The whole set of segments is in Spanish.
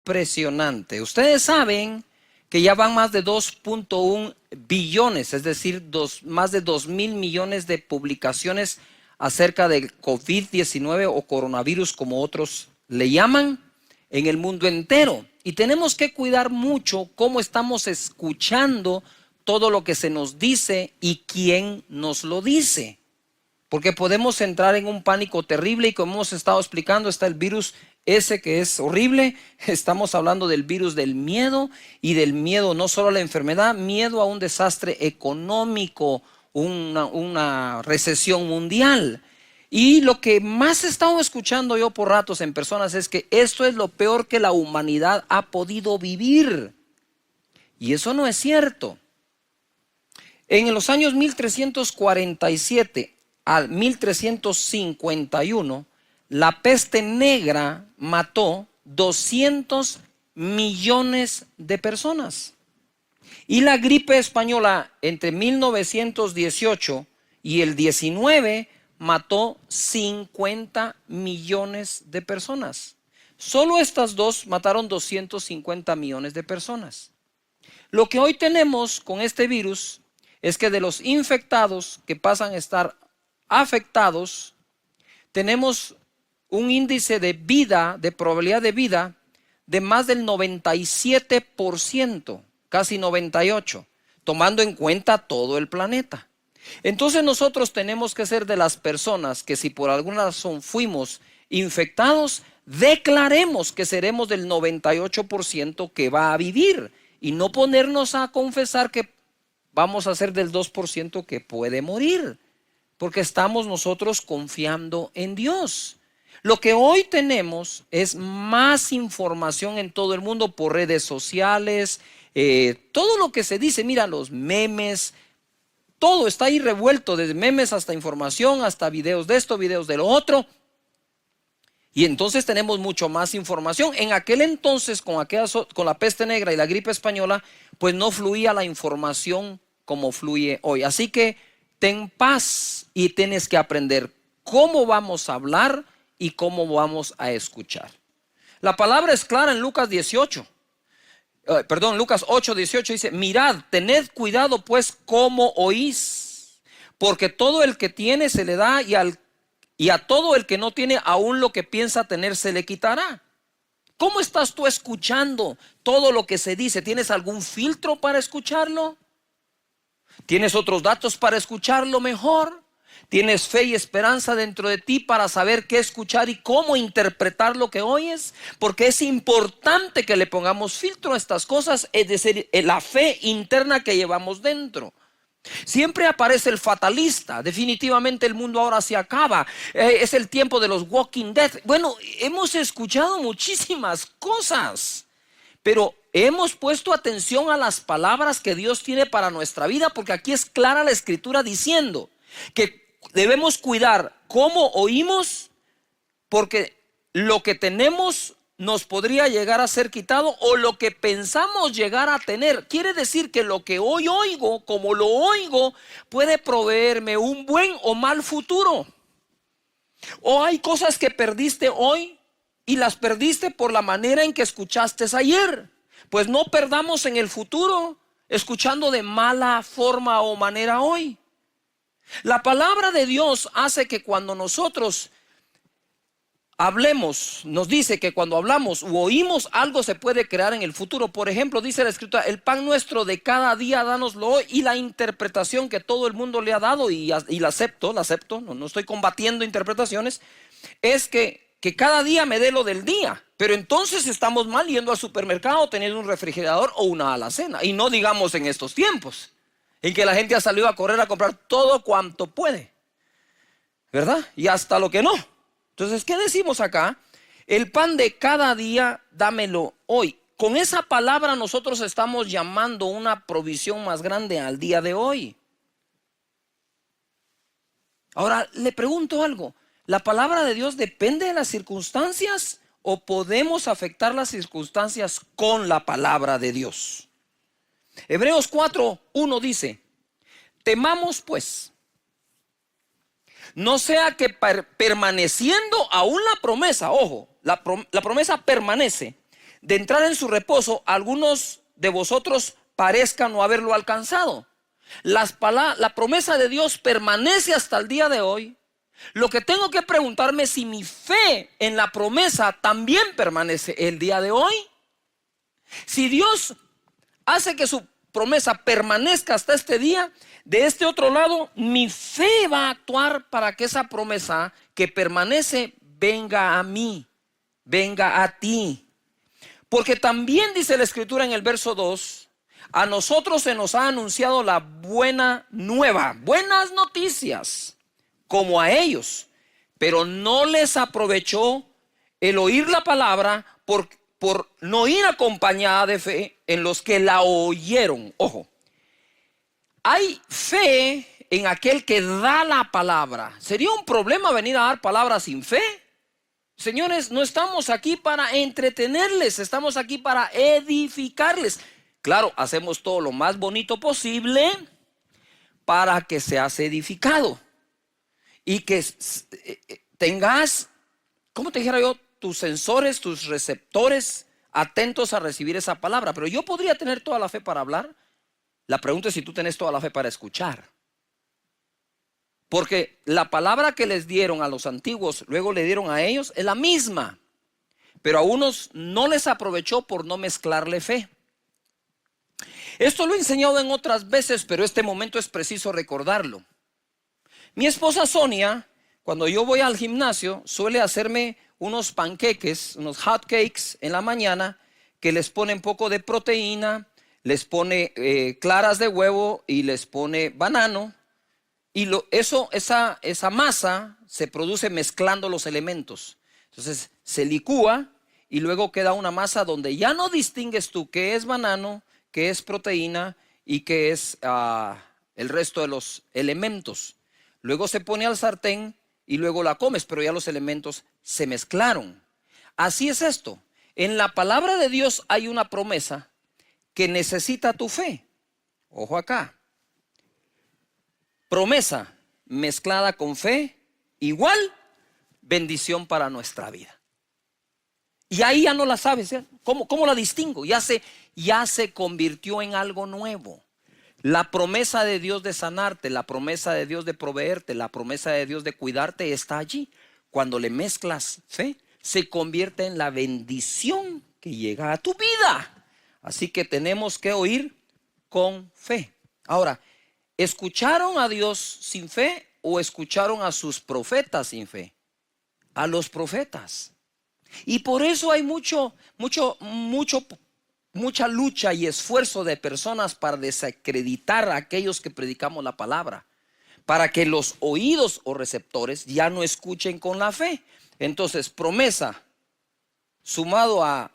impresionante. Ustedes saben que ya van más de 2.1 billones, es decir, más de 2.000 millones de publicaciones acerca del COVID-19 o coronavirus, como otros le llaman, en el mundo entero. Y tenemos que cuidar mucho cómo estamos escuchando todo lo que se nos dice y quién nos lo dice. Porque podemos entrar en un pánico terrible y, como hemos estado explicando, está el virus ese que es horrible. Estamos hablando del virus del miedo, y del miedo no solo a la enfermedad, miedo a un desastre económico, una recesión mundial. Y lo que más he estado escuchando yo por ratos en personas es que esto es lo peor que la humanidad ha podido vivir. Y eso no es cierto. En los años 1347 al 1351, la peste negra mató 200 millones de personas. Y la gripe española entre 1918 y el 19 mató 50 millones de personas. Solo estas dos mataron 250 millones de personas. Lo que hoy tenemos con este virus es que de los infectados que pasan a estar afectados, tenemos un índice de vida, de probabilidad de vida, de más del 97%, casi 98%, tomando en cuenta todo el planeta. Entonces nosotros tenemos que ser de las personas que, si por alguna razón fuimos infectados, declaremos que seremos del 98% que va a vivir, y no ponernos a confesar que vamos a ser del 2% que puede morir, porque estamos nosotros confiando en Dios. Lo que hoy tenemos es más información en todo el mundo por redes sociales, todo lo que se dice, mira, los memes, todo está ahí revuelto, desde memes hasta información, hasta videos de esto, videos de lo otro. Y entonces tenemos mucho más información. En aquel entonces, con la peste negra y la gripe española, pues no fluía la información como fluye hoy. Así que ten paz y tienes que aprender cómo vamos a hablar y cómo vamos a escuchar. La palabra es clara en Lucas 8:18 dice: mirad, tened cuidado pues cómo oís, porque todo el que tiene se le da, y a todo el que no tiene, aún lo que piensa tener se le quitará. ¿Cómo estás tú escuchando todo lo que se dice? ¿Tienes algún filtro para escucharlo? ¿Tienes otros datos para escucharlo mejor? ¿Tienes fe y esperanza dentro de ti para saber qué escuchar y cómo interpretar lo que oyes? Porque es importante que le pongamos filtro a estas cosas, es decir, la fe interna que llevamos dentro. Siempre aparece el fatalista: definitivamente el mundo ahora se acaba, es el tiempo de los Walking Dead. Bueno, hemos escuchado muchísimas cosas, pero hemos puesto atención a las palabras que Dios tiene para nuestra vida, porque aquí es clara la escritura diciendo que debemos cuidar cómo oímos, porque lo que tenemos nos podría llegar a ser quitado, o lo que pensamos llegar a tener. Quiere decir que lo que hoy oigo, como lo oigo, puede proveerme un buen o mal futuro. O hay cosas que perdiste hoy y las perdiste por la manera en que escuchaste ayer. Pues no perdamos en el futuro escuchando de mala forma o manera hoy. La palabra de Dios hace que cuando nosotros hablemos, nos dice que cuando hablamos u oímos, algo se puede crear en el futuro. Por ejemplo, dice la escritura: el pan nuestro de cada día dánoslo hoy. Y la interpretación que todo el mundo le ha dado, y la acepto, no estoy combatiendo interpretaciones, es que cada día me dé lo del día. Pero entonces estamos mal yendo al supermercado, teniendo un refrigerador o una alacena. Y no digamos en estos tiempos en que la gente ha salido a correr a comprar todo cuanto puede, ¿verdad? Y hasta lo que no. Entonces, ¿qué decimos acá? El pan de cada día, dámelo hoy. Con esa palabra nosotros estamos llamando una provisión más grande al día de hoy. Ahora, le pregunto algo: ¿la palabra de Dios depende de las circunstancias, o podemos afectar las circunstancias con la palabra de Dios? Hebreos 4:1 dice: temamos pues, no sea que permaneciendo aún la promesa, ojo, la promesa permanece, de entrar en su reposo, algunos de vosotros parezcan no haberlo alcanzado. La promesa de Dios permanece hasta el día de hoy. Lo que tengo que preguntarme es si mi fe en la promesa también permanece el día de hoy. Si Dios hace que su promesa permanezca hasta este día, de este otro lado, mi fe va a actuar para que esa promesa que permanece venga a mí, venga a ti. Porque también dice la Escritura en el verso 2, a nosotros se nos ha anunciado la buena nueva, buenas noticias, como a ellos, pero no les aprovechó el oír la palabra por no ir acompañada de fe en los que la oyeron. Ojo, hay fe en aquel que da la palabra. ¿Sería un problema venir a dar palabra sin fe? Señores, no estamos aquí para entretenerles, estamos aquí para edificarles. Claro, hacemos todo lo más bonito posible para que seas edificado y que tengas, ¿cómo te dijera yo? Tus sensores, tus receptores atentos a recibir esa palabra. Pero yo podría tener toda la fe para hablar. La pregunta es si tú tienes toda la fe para escuchar. Porque la palabra que les dieron a los antiguos, luego le dieron a ellos, es la misma. Pero a unos no les aprovechó por no mezclarle fe. Esto lo he enseñado en otras veces, pero este momento es preciso recordarlo. Mi esposa Sonia, cuando yo voy al gimnasio, suele hacerme unos panqueques, unos hot cakes en la mañana, que les pone un poco de proteína, les pone claras de huevo y les pone banano. Y esa masa se produce mezclando los elementos. Entonces se licúa y luego queda una masa donde ya no distingues tú qué es banano, qué es proteína y qué es el resto de los elementos. Luego se pone al sartén y luego la comes, pero ya los elementos se mezclaron. Así es esto. En la palabra de Dios hay una promesa que necesita tu fe. Ojo acá. Promesa mezclada con fe, igual bendición para nuestra vida. Y ahí ya no la sabes, ¿eh? ¿Cómo la distingo? Ya se convirtió en algo nuevo. La promesa de Dios de sanarte, la promesa de Dios de proveerte, la promesa de Dios de cuidarte está allí. Cuando le mezclas fe, se convierte en la bendición que llega a tu vida. Así que tenemos que oír con fe. Ahora, ¿escucharon a Dios sin fe o escucharon a sus profetas sin fe? A los profetas. Y por eso hay mucha lucha y esfuerzo de personas para desacreditar a aquellos que predicamos la palabra, para que los oídos o receptores ya no escuchen con la fe. Entonces, promesa sumado a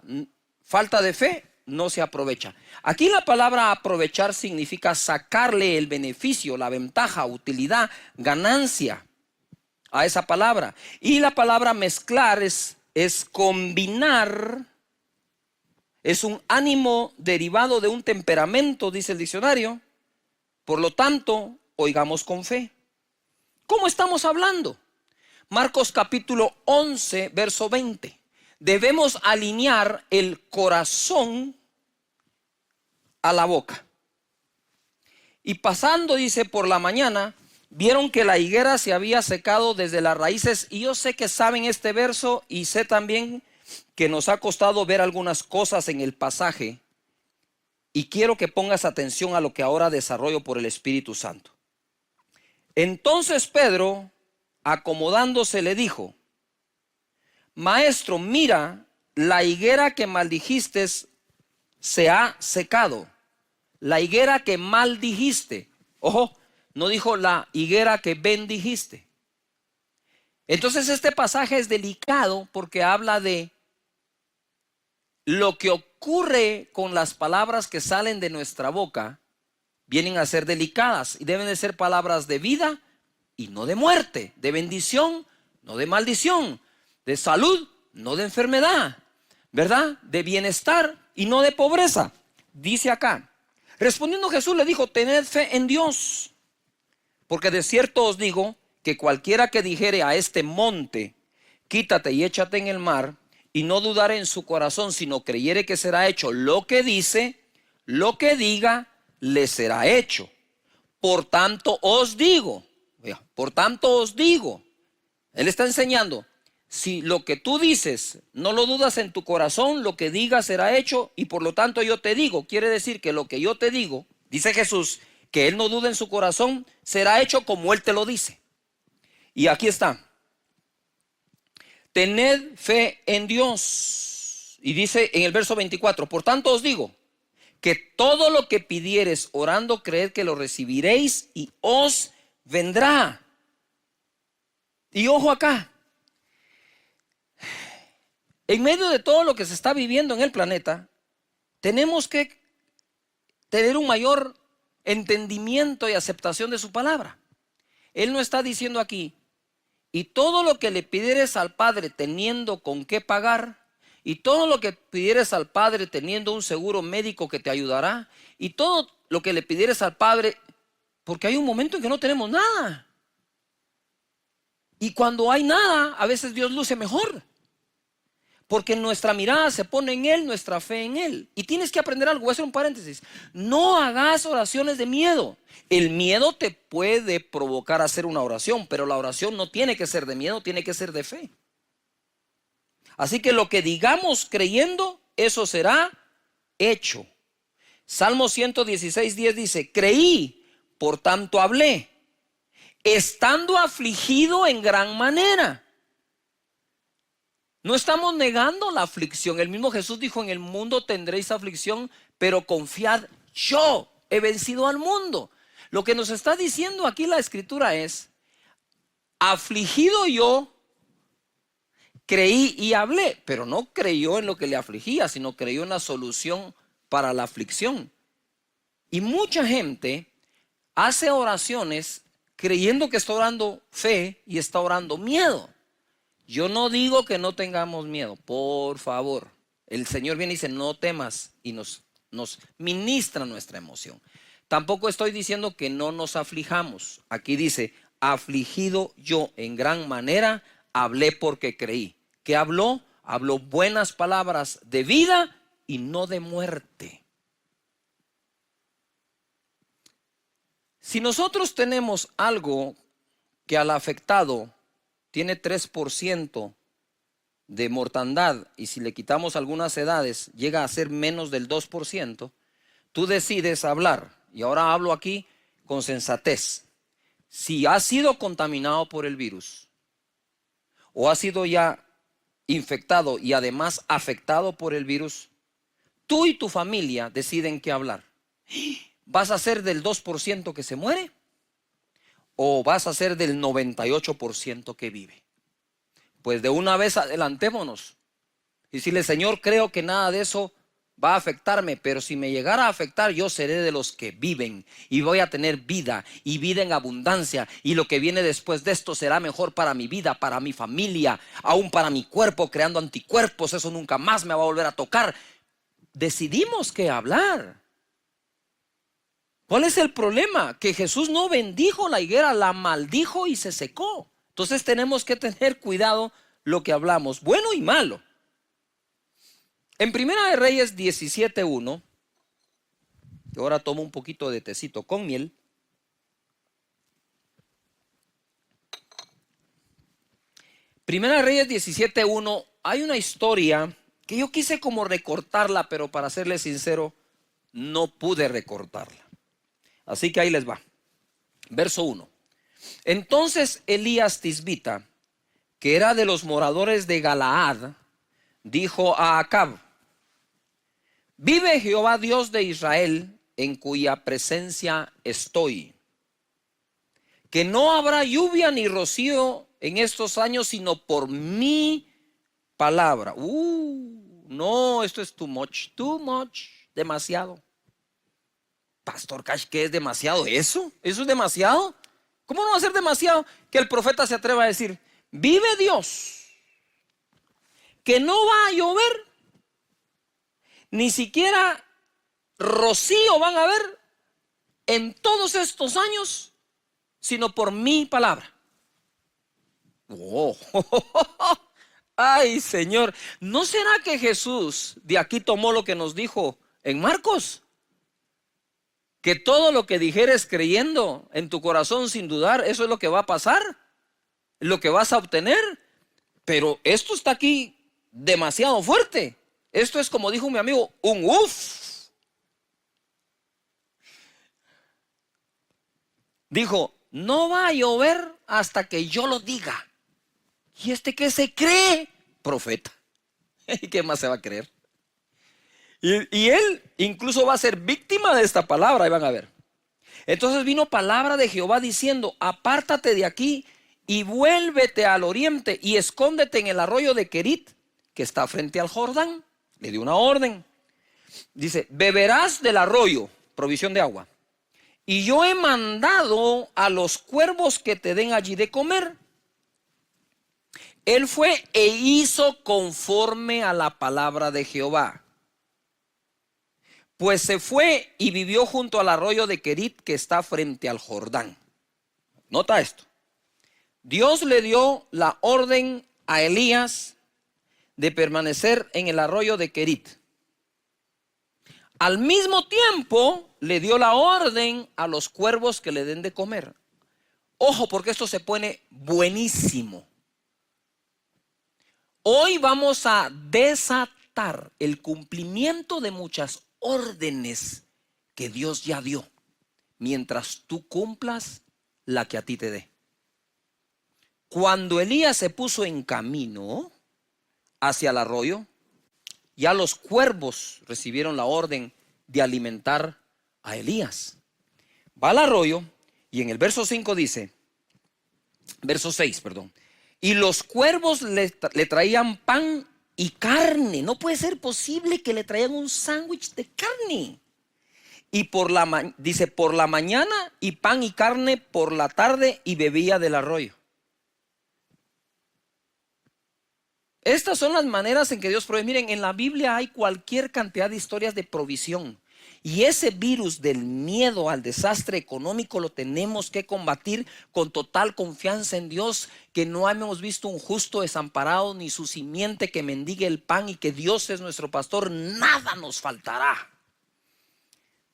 falta de fe no se aprovecha. Aquí la palabra aprovechar significa sacarle el beneficio, la ventaja, utilidad, ganancia a esa palabra. Y la palabra mezclar es combinar, es un ánimo derivado de un temperamento, dice el diccionario. Por lo tanto, oigamos con fe. ¿Cómo estamos hablando? Marcos capítulo 11, verso 20. Debemos alinear el corazón a la boca. Y pasando, dice, por la mañana, vieron que la higuera se había secado desde las raíces. Y yo sé que saben este verso y sé también que nos ha costado ver algunas cosas en el pasaje. Y quiero que pongas atención a lo que ahora desarrollo por el Espíritu Santo. Entonces Pedro, acomodándose, le dijo: Maestro, mira, la higuera que maldijiste se ha secado. La higuera que maldijiste. Ojo, no dijo la higuera que bendijiste. Entonces este pasaje es delicado porque habla de lo que ocurre con las palabras que salen de nuestra boca. Vienen a ser delicadas y deben de ser palabras de vida y no de muerte, de bendición, no de maldición, de salud, no de enfermedad, ¿verdad? De bienestar y no de pobreza. Dice acá, respondiendo Jesús le dijo: tened fe en Dios, porque de cierto os digo que cualquiera que dijere a este monte, quítate y échate en el mar, y no dudare en su corazón, sino creyere que será hecho lo que dice, lo que diga, le será hecho. Por tanto os digo, él está enseñando, si lo que tú dices no lo dudas en tu corazón, lo que digas será hecho, y por lo tanto yo te digo, quiere decir que lo que yo te digo, dice Jesús, que él no duda en su corazón, será hecho como él te lo dice. Y aquí está. Tened fe en Dios. Y dice en el verso 24, por tanto os digo, que todo lo que pidiereis orando, creed que lo recibiréis y os vendrá. Y ojo acá, en medio de todo lo que se está viviendo en el planeta, tenemos que tener un mayor entendimiento y aceptación de su palabra. Él no está diciendo aquí, y todo lo que le pidieres al Padre teniendo con qué pagar, y todo lo que pidieres al Padre teniendo un seguro médico que te ayudará, y todo lo que le pidieres al Padre, porque hay un momento en que no tenemos nada. Y cuando hay nada, a veces Dios luce mejor. Porque nuestra mirada se pone en Él, nuestra fe en Él. Y tienes que aprender algo, voy a hacer un paréntesis. No hagas oraciones de miedo. El miedo te puede provocar a hacer una oración, pero la oración no tiene que ser de miedo, tiene que ser de fe. Así que lo que digamos creyendo, eso será hecho. Salmo 116:10 dice, creí, por tanto hablé, estando afligido en gran manera. No estamos negando la aflicción. El mismo Jesús dijo, en el mundo tendréis aflicción, pero confiad, yo he vencido al mundo. Lo que nos está diciendo aquí la Escritura es, afligido yo, creí y hablé, pero no creyó en lo que le afligía, sino creyó en la solución para la aflicción. Y mucha gente hace oraciones creyendo que está orando fe y está orando miedo. Yo no digo que no tengamos miedo, por favor. El Señor viene y dice, no temas, y nos ministra nuestra emoción. Tampoco estoy diciendo que no nos aflijamos. Aquí dice, afligido yo en gran manera, hablé porque creí. ¿Qué habló? Habló buenas palabras de vida y no de muerte. Si nosotros tenemos algo que al afectado tiene 3% de mortandad, y si le quitamos algunas edades llega a ser menos del 2%, tú decides hablar, y ahora hablo aquí con sensatez. Si has sido contaminado por el virus, o has sido ya infectado y además afectado por el virus, tú y tu familia deciden qué hablar. ¿Vas a ser del 2% que se muere? ¿O vas a ser del 98% que vive? Pues de una vez adelantémonos y decirle, Señor, creo que nada de eso va a afectarme, pero si me llegara a afectar, yo seré de los que viven y voy a tener vida y vida en abundancia, y lo que viene después de esto será mejor para mi vida, para mi familia, aún para mi cuerpo, creando anticuerpos. Eso nunca más me va a volver a tocar. Decidimos qué hablar. ¿Cuál es el problema? Que Jesús no bendijo la higuera, la maldijo y se secó. Entonces tenemos que tener cuidado lo que hablamos, bueno y malo. En Primera de Reyes 17:1, y ahora tomo un poquito de tecito con miel. Primera de Reyes 17:1, hay una historia que yo quise como recortarla, pero para serles sincero, no pude recortarla. Así que ahí les va. Verso 1. Entonces Elías Tisbita, que era de los moradores de Galaad, dijo a Acab, vive Jehová Dios de Israel, en cuya presencia estoy, que no habrá lluvia ni rocío en estos años, sino por mi palabra. No, esto es too much, demasiado. Pastor Cash, ¿qué es demasiado? ¿Eso es demasiado? ¿Cómo no va a ser demasiado que el profeta se atreva a decir, vive Dios, que no va a llover, ni siquiera rocío van a haber en todos estos años, sino por mi palabra? Oh. Ay, Señor, ¿no será que Jesús de aquí tomó lo que nos dijo en Marcos? Que todo lo que dijeres creyendo en tu corazón sin dudar, eso es lo que va a pasar, lo que vas a obtener. Pero esto está aquí demasiado fuerte. Esto es, como dijo mi amigo, un uff. Dijo, no va a llover hasta que yo lo diga. ¿Y este qué se cree? Profeta. ¿Y qué más se va a creer? Y él incluso va a ser víctima de esta palabra, y van a ver. Entonces vino palabra de Jehová diciendo, apártate de aquí y vuélvete al oriente y escóndete en el arroyo de Querit, que está frente al Jordán. Le dio una orden. Dice, beberás del arroyo, provisión de agua. Y yo he mandado a los cuervos que te den allí de comer. Él fue e hizo conforme a la palabra de Jehová. Pues se fue y vivió junto al arroyo de Querit, que está frente al Jordán. Nota esto. Dios le dio la orden a Elías de permanecer en el arroyo de Querit. Al mismo tiempo le dio la orden a los cuervos que le den de comer. Ojo, porque esto se pone buenísimo. Hoy vamos a desatar el cumplimiento de muchas órdenes que Dios ya dio, mientras tú cumplas la que a ti te dé. Cuando Elías se puso en camino hacia el arroyo, ya los cuervos recibieron la orden de alimentar a Elías. Va al arroyo y en el verso 5 dice, verso 6, perdón. Y los cuervos le traían pan y carne. No puede ser posible que le traían un sándwich de carne. Y dice, por la mañana y pan y carne por la tarde, y bebía del arroyo. Estas son las maneras en que Dios provee. Miren, en la Biblia hay cualquier cantidad de historias de provisión. Y ese virus del miedo al desastre económico lo tenemos que combatir con total confianza en Dios, que no hemos visto un justo desamparado ni su simiente que mendigue el pan, y que Dios es nuestro pastor, nada nos faltará.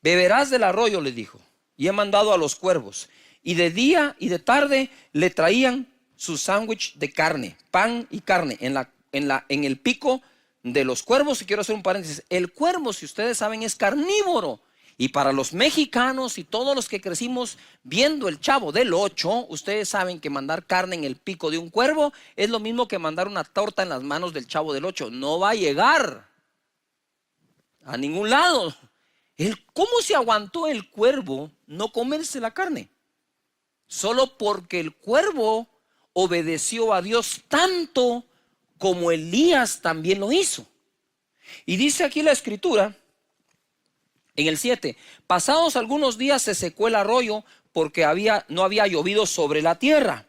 Beberás del arroyo, le dijo, y he mandado a los cuervos. Y de día y de tarde le traían su sándwich de carne, pan y carne en el pico de los cuervos. Y quiero hacer un paréntesis, el cuervo, si ustedes saben, es carnívoro, y para los mexicanos y todos los que crecimos viendo el Chavo del 8, ustedes saben que mandar carne en el pico de un cuervo es lo mismo que mandar una torta en las manos del Chavo del 8. No va a llegar a ningún lado. ¿Cómo se aguantó el cuervo no comerse la carne? Solo porque el cuervo obedeció a Dios tanto como Elías también lo hizo. Y dice aquí la escritura, en el 7, pasados algunos días se secó el arroyo porque no había llovido sobre la tierra.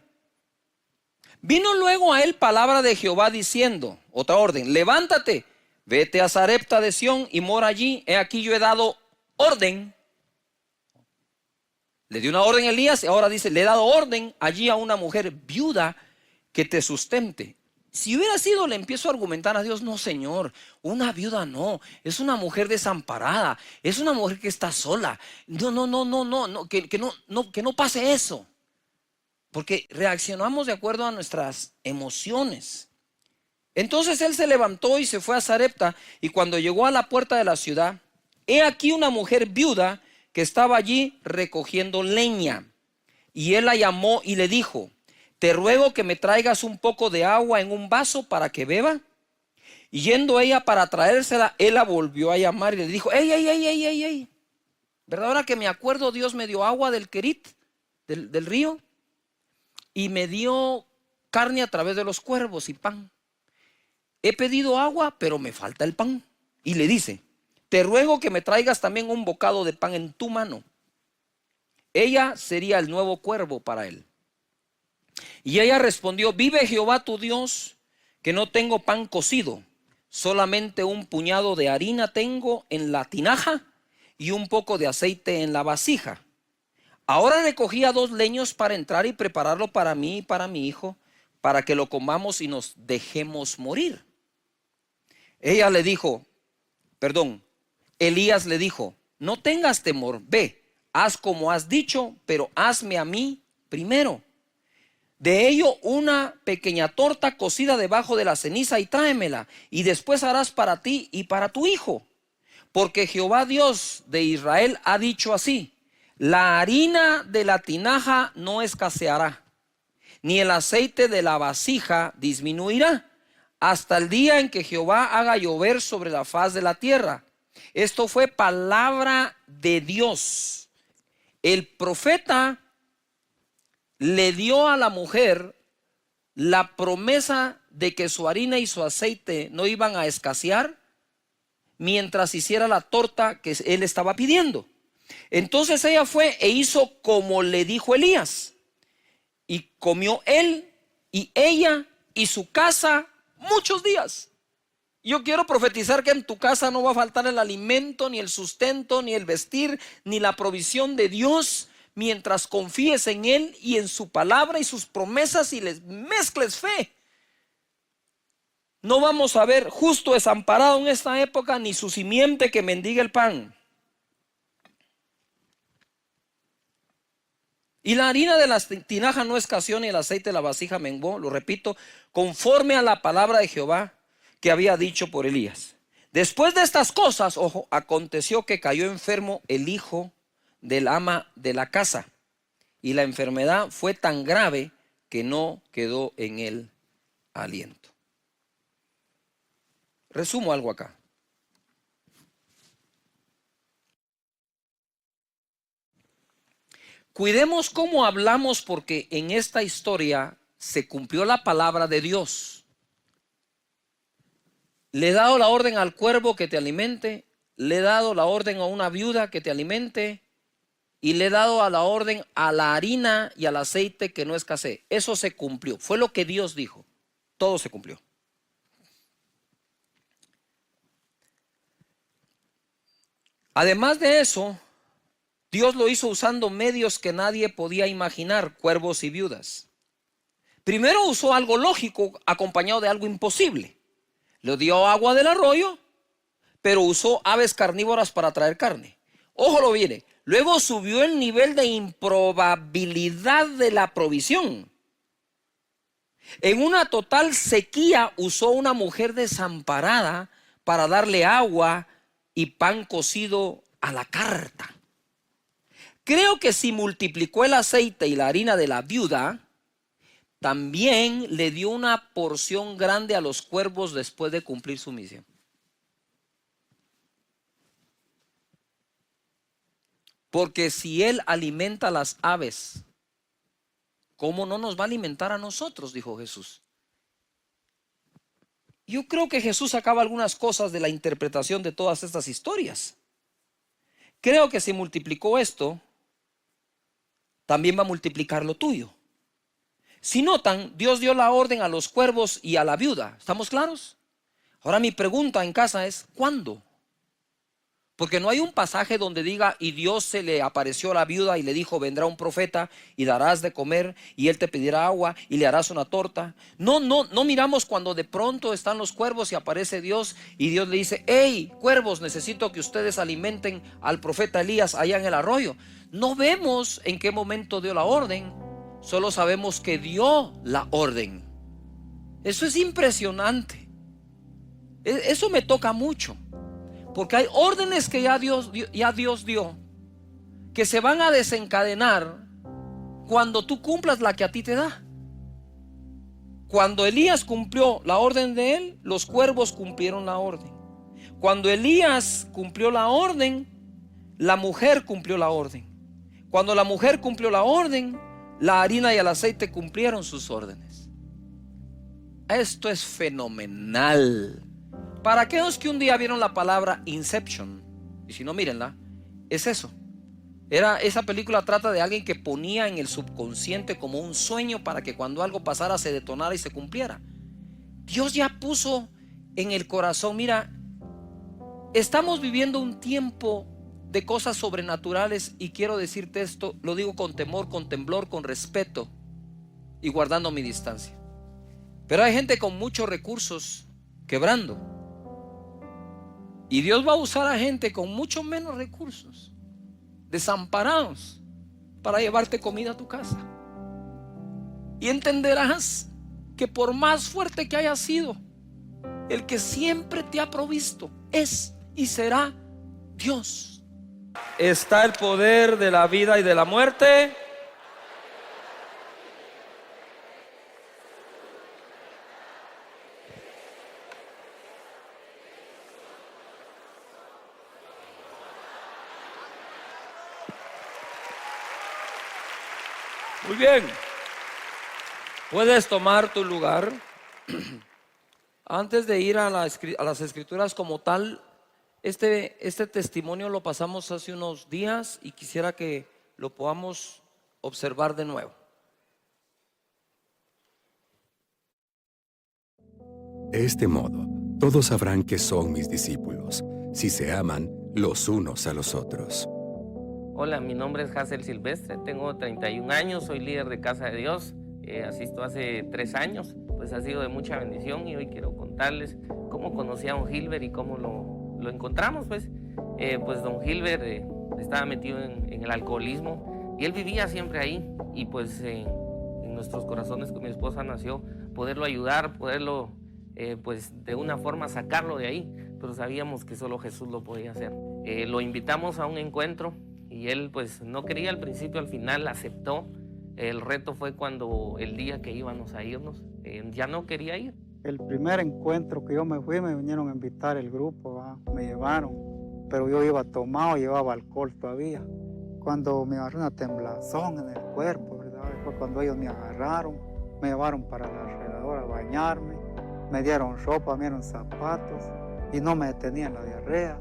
Vino luego a él palabra de Jehová diciendo, otra orden, levántate, vete a Sarepta de Sión y mora allí. He aquí yo he dado orden. Le dio una orden a Elías y ahora dice, le he dado orden allí a una mujer viuda que te sustente. Si hubiera sido, le empiezo a argumentar a Dios, no, Señor, una viuda no, es una mujer desamparada, es una mujer que está sola. No, que no pase eso. Porque reaccionamos de acuerdo a nuestras emociones. Entonces él se levantó y se fue a Sarepta, y cuando llegó a la puerta de la ciudad, he aquí una mujer viuda que estaba allí recogiendo leña. Y él la llamó y le dijo, te ruego que me traigas un poco de agua en un vaso para que beba. Y yendo ella para traérsela, él la volvió a llamar y le dijo, ey. ¿Verdad? Ahora que me acuerdo, Dios me dio agua del Querit, del río, y me dio carne a través de los cuervos y pan. He pedido agua, pero me falta el pan. Y le dice, te ruego que me traigas también un bocado de pan en tu mano. Ella sería el nuevo cuervo para él. Y ella respondió, vive Jehová tu Dios, que no tengo pan cocido, solamente un puñado de harina tengo en la tinaja y un poco de aceite en la vasija. Ahora recogía 2 leños para entrar y prepararlo para mí y para mi hijo, para que lo comamos y nos dejemos morir. Ella le dijo, Elías le dijo, no tengas temor, ve, haz como has dicho, pero hazme a mí primero de ello una pequeña torta cocida debajo de la ceniza y tráemela, y después harás para ti y para tu hijo. Porque Jehová Dios de Israel ha dicho así, la harina de la tinaja no escaseará, ni el aceite de la vasija disminuirá, hasta el día en que Jehová haga llover sobre la faz de la tierra. Esto fue palabra de Dios. El profeta le dio a la mujer la promesa de que su harina y su aceite no iban a escasear mientras hiciera la torta que él estaba pidiendo. Entonces ella fue e hizo como le dijo Elías, y comió él y ella y su casa muchos días. Yo quiero profetizar que en tu casa no va a faltar el alimento, ni el sustento, ni el vestir, ni la provisión de Dios, mientras confíes en Él y en su palabra y sus promesas y les mezcles fe. No vamos a ver justo desamparado en esta época, ni su simiente que mendiga el pan. Y la harina de la tinaja no escaseó, ni el aceite de la vasija menguó, lo repito, conforme a la palabra de Jehová que había dicho por Elías. Después de estas cosas, ojo, aconteció que cayó enfermo el hijo del ama de la casa, y la enfermedad fue tan grave que no quedó en él aliento. Resumo algo acá. Cuidemos cómo hablamos, porque en esta historia se cumplió la palabra de Dios. Le he dado la orden al cuervo que te alimente, le he dado la orden a una viuda que te alimente, y le he dado a la orden a la harina y al aceite que no escasee. Eso se cumplió, fue lo que Dios dijo, todo se cumplió. Además de eso, Dios lo hizo usando medios que nadie podía imaginar, cuervos y viudas. Primero usó algo lógico acompañado de algo imposible. Le dio agua del arroyo, pero usó aves carnívoras para traer carne. Ojo lo viene. Luego subió el nivel de improbabilidad de la provisión. En una total sequía usó una mujer desamparada para darle agua y pan cocido a la carta. Creo que si multiplicó el aceite y la harina de la viuda, también le dio una porción grande a los cuervos después de cumplir su misión. Porque si Él alimenta a las aves, ¿cómo no nos va a alimentar a nosotros?, dijo Jesús. Yo creo que Jesús sacaba algunas cosas de la interpretación de todas estas historias. Creo que si multiplicó esto, también va a multiplicar lo tuyo. Si notan, Dios dio la orden a los cuervos y a la viuda. ¿Estamos claros? Ahora mi pregunta en casa es, ¿cuándo? Porque no hay un pasaje donde diga, y Dios se le apareció a la viuda y le dijo, vendrá un profeta y darás de comer y él te pedirá agua y le harás una torta. No miramos cuando de pronto están los cuervos y aparece Dios y Dios le dice, hey, cuervos, necesito que ustedes alimenten al profeta Elías allá en el arroyo. No vemos en qué momento dio la orden, solo sabemos que dio la orden. Eso es impresionante. Eso me toca mucho. Porque hay órdenes que ya Dios dio, que se van a desencadenar cuando tú cumplas la que a ti te da. Cuando Elías cumplió la orden de él, los cuervos cumplieron la orden. Cuando Elías cumplió la orden, la mujer cumplió la orden. Cuando la mujer cumplió la orden, la harina y el aceite cumplieron sus órdenes. Esto es fenomenal. Para aquellos que un día vieron la palabra Inception, y si no, mírenla, es eso. Esa película trata de alguien que ponía en el subconsciente como un sueño para que cuando algo pasara se detonara y se cumpliera. Dios ya puso en el corazón, mira, estamos viviendo un tiempo de cosas sobrenaturales, y quiero decirte esto, lo digo con temor, con temblor, con respeto y guardando mi distancia. Pero hay gente con muchos recursos quebrando. Y Dios va a usar a gente con mucho menos recursos, desamparados, para llevarte comida a tu casa. Y entenderás que por más fuerte que haya sido, el que siempre te ha provisto es y será Dios. Está el poder de la vida y de la muerte. Muy bien. Puedes tomar tu lugar. Antes de ir a las escrituras como tal, este testimonio lo pasamos hace unos días y quisiera que lo podamos observar de nuevo. De este modo, todos sabrán que son mis discípulos, si se aman los unos a los otros. Hola, mi nombre es Hazel Silvestre, tengo 31 años, soy líder de Casa de Dios, asisto hace 3 años, pues ha sido de mucha bendición y hoy quiero contarles cómo conocí a don Gilbert y cómo lo encontramos. Pues don Gilbert estaba metido en el alcoholismo y él vivía siempre ahí y pues en nuestros corazones con mi esposa nació poderlo ayudar, poderlo pues de una forma sacarlo de ahí, pero sabíamos que solo Jesús lo podía hacer. Lo invitamos a un encuentro y él pues no quería al principio, al final aceptó. El reto fue cuando el día que íbamos a irnos, ya no quería ir. El primer encuentro que yo me fui, me vinieron a invitar el grupo, ¿va? Me llevaron, pero yo iba tomado, llevaba alcohol todavía. Cuando me agarró una temblazón en el cuerpo, ¿verdad? Fue cuando ellos me agarraron, me llevaron para la regadora a bañarme, me dieron ropa, me dieron zapatos y no me detenían la diarrea.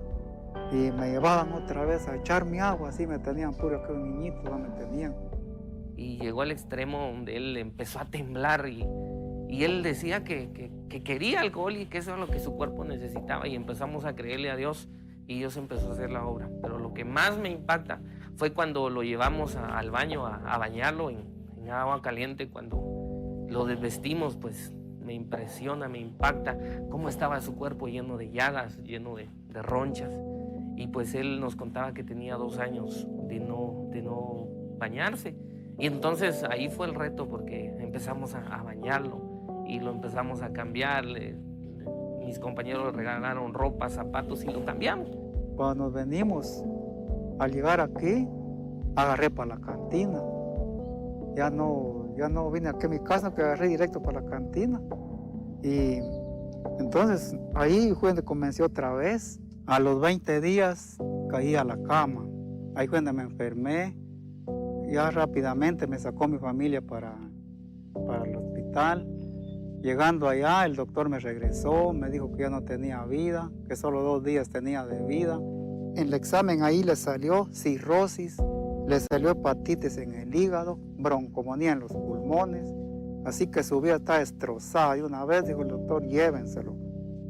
Y me llevaban otra vez a echarme agua, así me tenían puro que un niñito, ¿va? Me tenían. Y llegó al extremo donde él empezó a temblar y él decía que quería alcohol y que eso era lo que su cuerpo necesitaba, y empezamos a creerle a Dios y Dios empezó a hacer la obra. Pero lo que más me impacta fue cuando lo llevamos al baño a bañarlo en agua caliente. Cuando lo desvestimos, pues me impresiona, me impacta cómo estaba su cuerpo lleno de llagas, lleno de ronchas. Y pues él nos contaba que tenía 2 años de no bañarse. Y entonces ahí fue el reto, porque empezamos a bañarlo y lo empezamos a cambiar. Mis compañeros le regalaron ropa, zapatos y lo cambiamos. Cuando nos venimos, al llegar aquí, agarré para la cantina. Ya no vine aquí a mi casa, que agarré directo para la cantina. Y entonces ahí fue donde comencé otra vez. A los 20 días caí a la cama. Ahí fue donde me enfermé. Ya rápidamente me sacó mi familia para el hospital. Llegando allá, el doctor me regresó, me dijo que ya no tenía vida, que solo 2 días tenía de vida. En el examen ahí le salió cirrosis, le salió hepatitis en el hígado, broncomonía en los pulmones, así que su vida está destrozada. Y una vez dijo el doctor, llévenselo.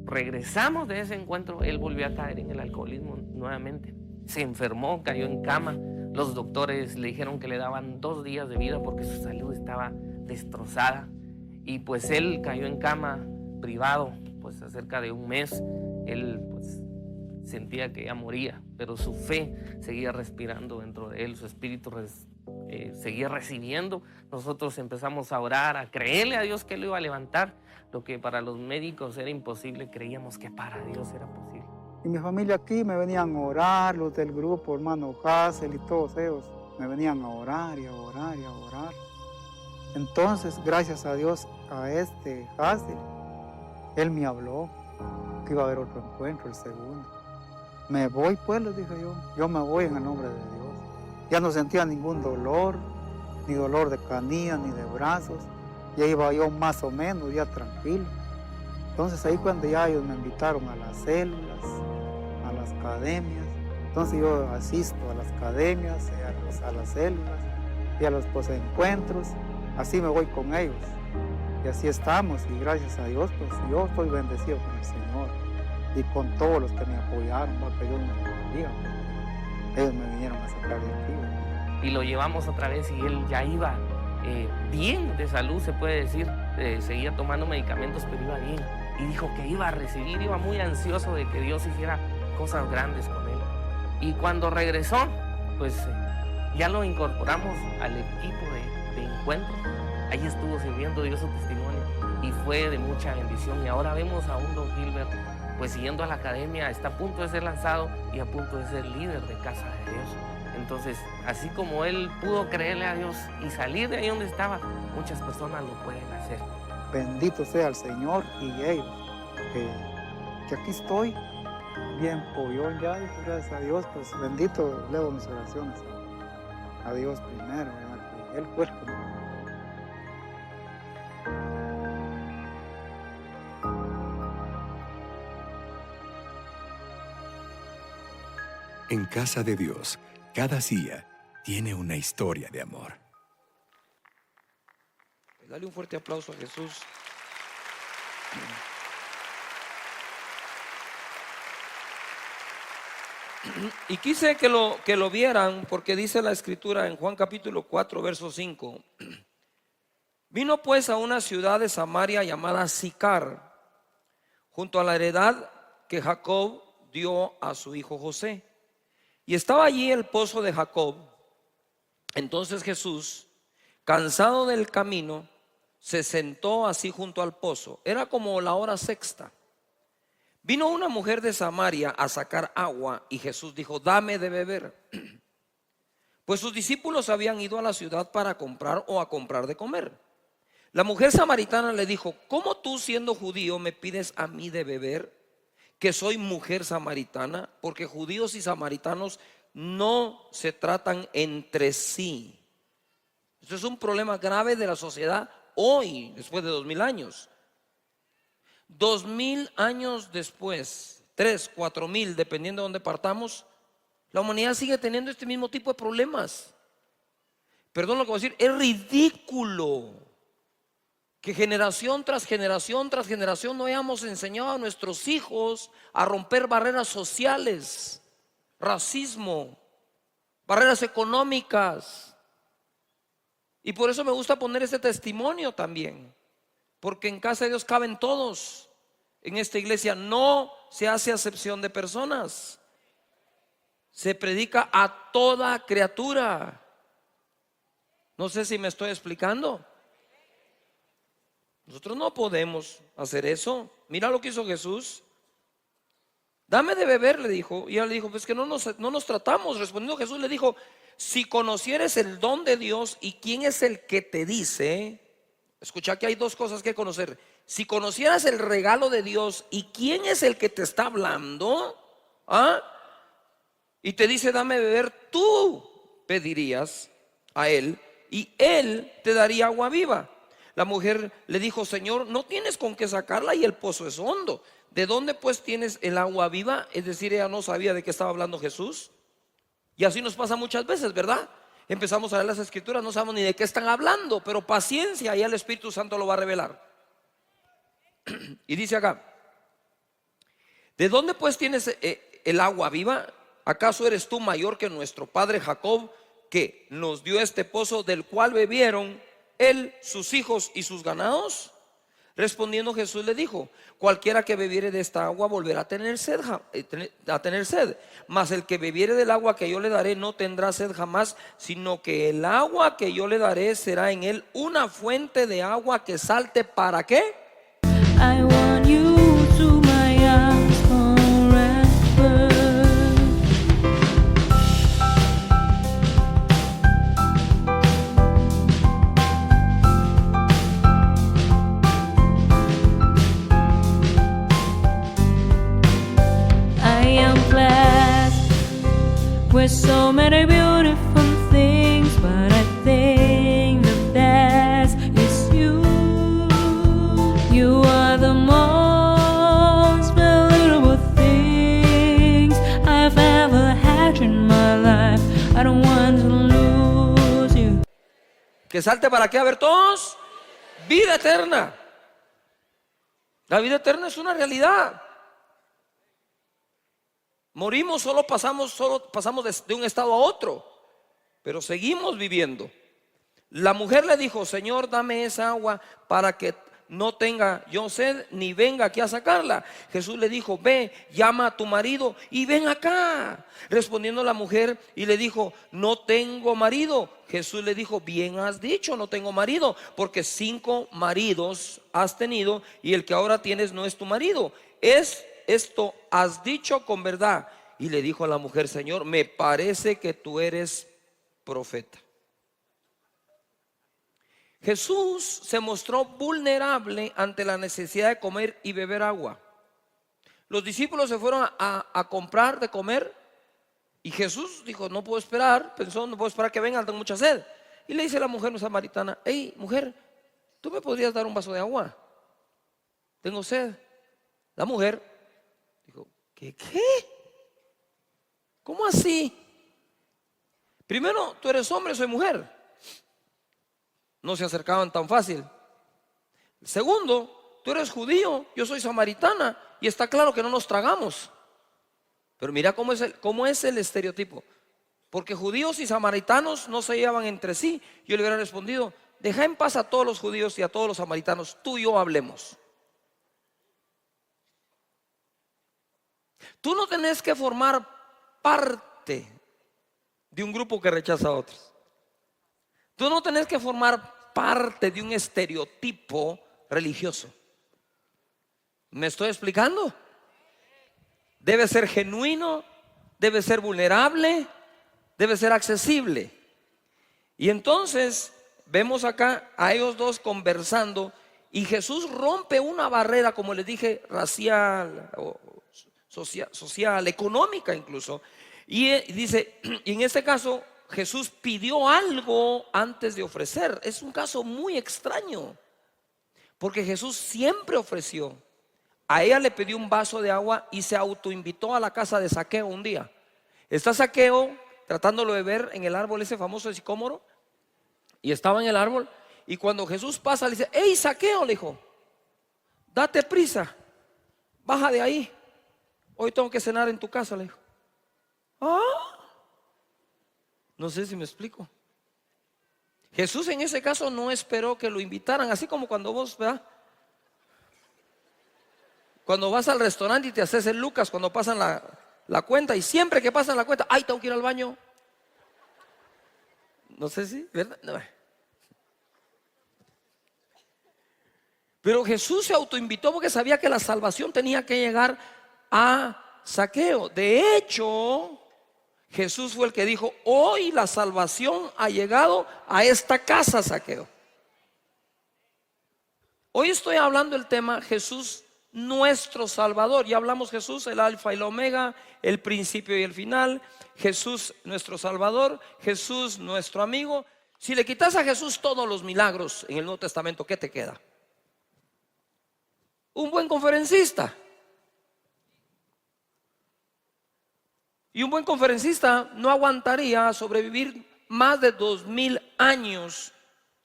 Regresamos de ese encuentro, él volvió a caer en el alcoholismo nuevamente. Se enfermó, cayó en cama. Los doctores le dijeron que le daban 2 días de vida porque su salud estaba destrozada. Y pues él cayó en cama privado, pues acerca de 1 mes. Él pues sentía que ya moría, pero su fe seguía respirando dentro de él, su espíritu seguía recibiendo. Nosotros empezamos a orar, a creerle a Dios que él lo iba a levantar. Lo que para los médicos era imposible, creíamos que para Dios era posible. Y mi familia aquí me venían a orar, los del grupo, hermano Hazel y todos ellos, me venían a orar y a orar y a orar. Entonces, gracias a Dios, a este Hazel, él me habló que iba a haber otro encuentro, el segundo. Me voy pues, le dije yo me voy en el nombre de Dios. Ya no sentía ningún dolor, ni dolor de canilla, ni de brazos. Ya iba yo más o menos, ya tranquilo. Entonces ahí cuando ya ellos me invitaron a las células, a las academias. Entonces yo asisto a las academias, a las células y a los posencuentros. Así me voy con ellos. Y así estamos, y gracias a Dios, pues yo estoy bendecido con el Señor. Y con todos los que me apoyaron, que yo no me diga, ellos me vinieron a sacar de aquí. Y lo llevamos otra vez y él ya iba bien de salud, se puede decir. seguía tomando medicamentos, pero iba bien. Y dijo que iba a recibir, iba muy ansioso de que Dios hiciera cosas grandes con él. Y cuando regresó, pues ya lo incorporamos al equipo de encuentro. Ahí estuvo sirviendo, dio su testimonio y fue de mucha bendición. Y ahora vemos a un don Gilbert pues siguiendo a la academia, está a punto de ser lanzado y a punto de ser líder de Casa de Dios. Entonces, así como él pudo creerle a Dios y salir de ahí donde estaba, muchas personas lo pueden hacer. Bendito sea el Señor y ellos, que aquí estoy, bien pollón ya, gracias a Dios, pues bendito, levo mis oraciones a Dios primero, ¿verdad? Que Él fue el que me... En Casa de Dios, cada día tiene una historia de amor. Dale un fuerte aplauso a Jesús. Y quise que lo vieran porque dice la escritura en Juan capítulo 4 verso 5. Vino pues a una ciudad de Samaria llamada Sicar, junto a la heredad que Jacob dio a su hijo José. Y estaba allí el pozo de Jacob. Entonces Jesús, cansado del camino, se sentó así junto al pozo. Era como la hora sexta. Vino una mujer de Samaria a sacar agua y Jesús dijo: dame de beber. Pues sus discípulos habían ido a la ciudad para comprar o a comprar de comer. La mujer samaritana le dijo: ¿cómo tú, siendo judío, me pides a mí de beber, que soy mujer samaritana? Porque judíos y samaritanos no se tratan entre sí. Esto es un problema grave de la sociedad hoy, después de 2000 años. 2000 años después, 3, 4000, dependiendo de dónde partamos, la humanidad sigue teniendo este mismo tipo de problemas. Perdón lo que voy a decir, es ridículo que generación tras generación tras generación no hayamos enseñado a nuestros hijos a romper barreras sociales, racismo, barreras económicas. Y por eso me gusta poner este testimonio también, porque en Casa de Dios caben todos. En esta iglesia no se hace acepción de personas, se predica a toda criatura. No sé si me estoy explicando. Nosotros no podemos hacer eso. Mira lo que hizo Jesús. Dame de beber, le dijo. Y ella le dijo: pues que no nos tratamos. Respondiendo Jesús le dijo: si conocieres el don de Dios y quién es el que te dice. Escucha que hay dos cosas que conocer. Si conocieras el regalo de Dios y quién es el que te está hablando, y te dice: dame de beber, tú pedirías a él y él te daría agua viva. La mujer le dijo: Señor, no tienes con qué sacarla y el pozo es hondo. ¿De dónde pues tienes el agua viva? Es decir, ella no sabía de qué estaba hablando Jesús. Y así nos pasa muchas veces, ¿verdad? Empezamos a leer las escrituras, no sabemos ni de qué están hablando, pero paciencia, y el Espíritu Santo lo va a revelar. Y dice acá: ¿de dónde pues tienes el agua viva? ¿Acaso eres tú mayor que nuestro padre Jacob, que nos dio este pozo del cual bebieron él, sus hijos y sus ganados? Respondiendo Jesús le dijo: cualquiera que bebiere de esta agua volverá a tener sed, mas el que bebiere del agua que yo le daré no tendrá sed jamás, sino que el agua que yo le daré será en él una fuente de agua que salte. ¿Para qué? I want you to my arms forever. I am blessed with so many beautiful things, but I think the best is you. You are the most valuable things I've ever had in my life. I don't want to lose you. ¿Que salte para qué? A ver todos. Vida eterna. La vida eterna es una realidad. Morimos, solo pasamos de un estado a otro, pero seguimos viviendo. La mujer le dijo: Señor, dame esa agua para que no tenga yo sed, ni venga aquí a sacarla. Jesús le dijo: ve, llama a tu marido y ven acá. Respondiendo la mujer y le dijo: no tengo marido. Jesús le dijo: bien has dicho, no tengo marido, porque 5 maridos has tenido y el que ahora tienes no es tu marido. Esto has dicho con verdad. Y le dijo a la mujer: Señor, me parece que tú eres profeta. Jesús se mostró vulnerable ante la necesidad de comer y beber agua. Los discípulos se fueron a comprar de comer y Jesús dijo: no puedo esperar. Pensó: no puedo esperar que vengan, tengo mucha sed. Y le dice a la mujer samaritana: hey, mujer, ¿tú me podrías dar un vaso de agua? Tengo sed. La mujer dijo: ¿Qué? ¿Cómo así? Primero, tú eres hombre, soy mujer. No se acercaban tan fácil. Segundo, tú eres judío, yo soy samaritana, y está claro que no nos tragamos. Pero mira cómo es el estereotipo. Porque judíos y samaritanos no se llevan entre sí. Yo le hubiera respondido: deja en paz a todos los judíos y a todos los samaritanos, tú y yo hablemos. Tú no tenés que formar parte de un grupo que rechaza a otros. Tú no tenés que formar parte de un estereotipo religioso. ¿Me estoy explicando? Debe ser genuino, debe ser vulnerable, debe ser accesible. Y entonces vemos acá a ellos dos conversando y Jesús rompe una barrera, como les dije, racial, o social, económica incluso. Y dice, y en este caso Jesús pidió algo antes de ofrecer. Es un caso muy extraño, porque Jesús siempre ofreció. A ella le pidió un vaso de agua y se autoinvitó a la casa de Zaqueo un día. Está Zaqueo tratándolo de ver en el árbol ese famoso de sicómoro, y estaba en el árbol, y cuando Jesús pasa le dice: hey, Zaqueo, le dijo, date prisa, baja de ahí, hoy tengo que cenar en tu casa, le dijo. No sé si me explico. Jesús en ese caso no esperó que lo invitaran, así como cuando vos, ¿verdad? Cuando vas al restaurante y te haces el Lucas cuando pasan la cuenta, y siempre que pasan la cuenta: ay, tengo que ir al baño. No sé si, ¿verdad? No. Pero Jesús se autoinvitó porque sabía que la salvación tenía que llegar a Zaqueo. De hecho, Jesús fue el que dijo: hoy la salvación ha llegado a esta casa, Zaqueo. Hoy estoy hablando del tema Jesús nuestro Salvador. Ya hablamos: Jesús el alfa y el omega, el principio y el final. Jesús nuestro Salvador, Jesús nuestro amigo. Si le quitas a Jesús todos los milagros en el Nuevo Testamento, ¿qué te queda? Un buen conferencista. Y un buen conferencista no aguantaría sobrevivir más de 2000 años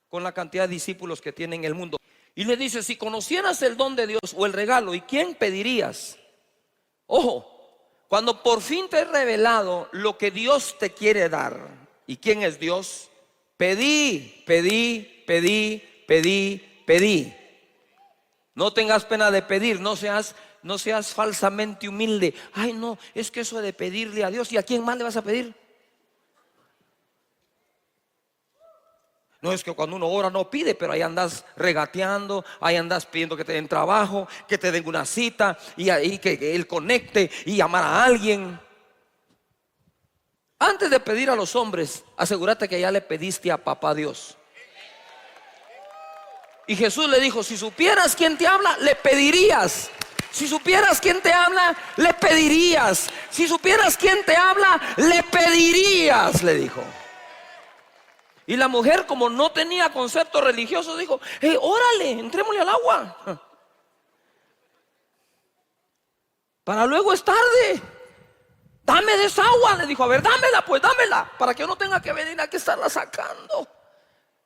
con la cantidad de discípulos que tiene en el mundo. Y le dice: si conocieras el don de Dios o el regalo, ¿y quién pedirías? Ojo, cuando por fin te he revelado lo que Dios te quiere dar, ¿y quién es Dios? Pedí, pedí, pedí, pedí, pedí. No tengas pena de pedir, no seas falsamente humilde. Ay, no, es que eso de pedirle a Dios, ¿y a quién más le vas a pedir? No, es que cuando uno ora no pide, pero ahí andas regateando, ahí andas pidiendo que te den trabajo, que te den una cita, y ahí que Él conecte y llamar a alguien. Antes de pedir a los hombres, asegúrate que ya le pediste a papá Dios. Y Jesús le dijo: si supieras quién te habla, le pedirías. Si supieras quién te habla, le pedirías. Si supieras quién te habla, le pedirías, le dijo. Y la mujer, como no tenía concepto religioso, dijo: hey, órale, entrémosle al agua. Para luego es tarde. Dame de esa agua, le dijo. A ver, dámela, pues dámela, para que yo no tenga que venir aquí a estarla sacando.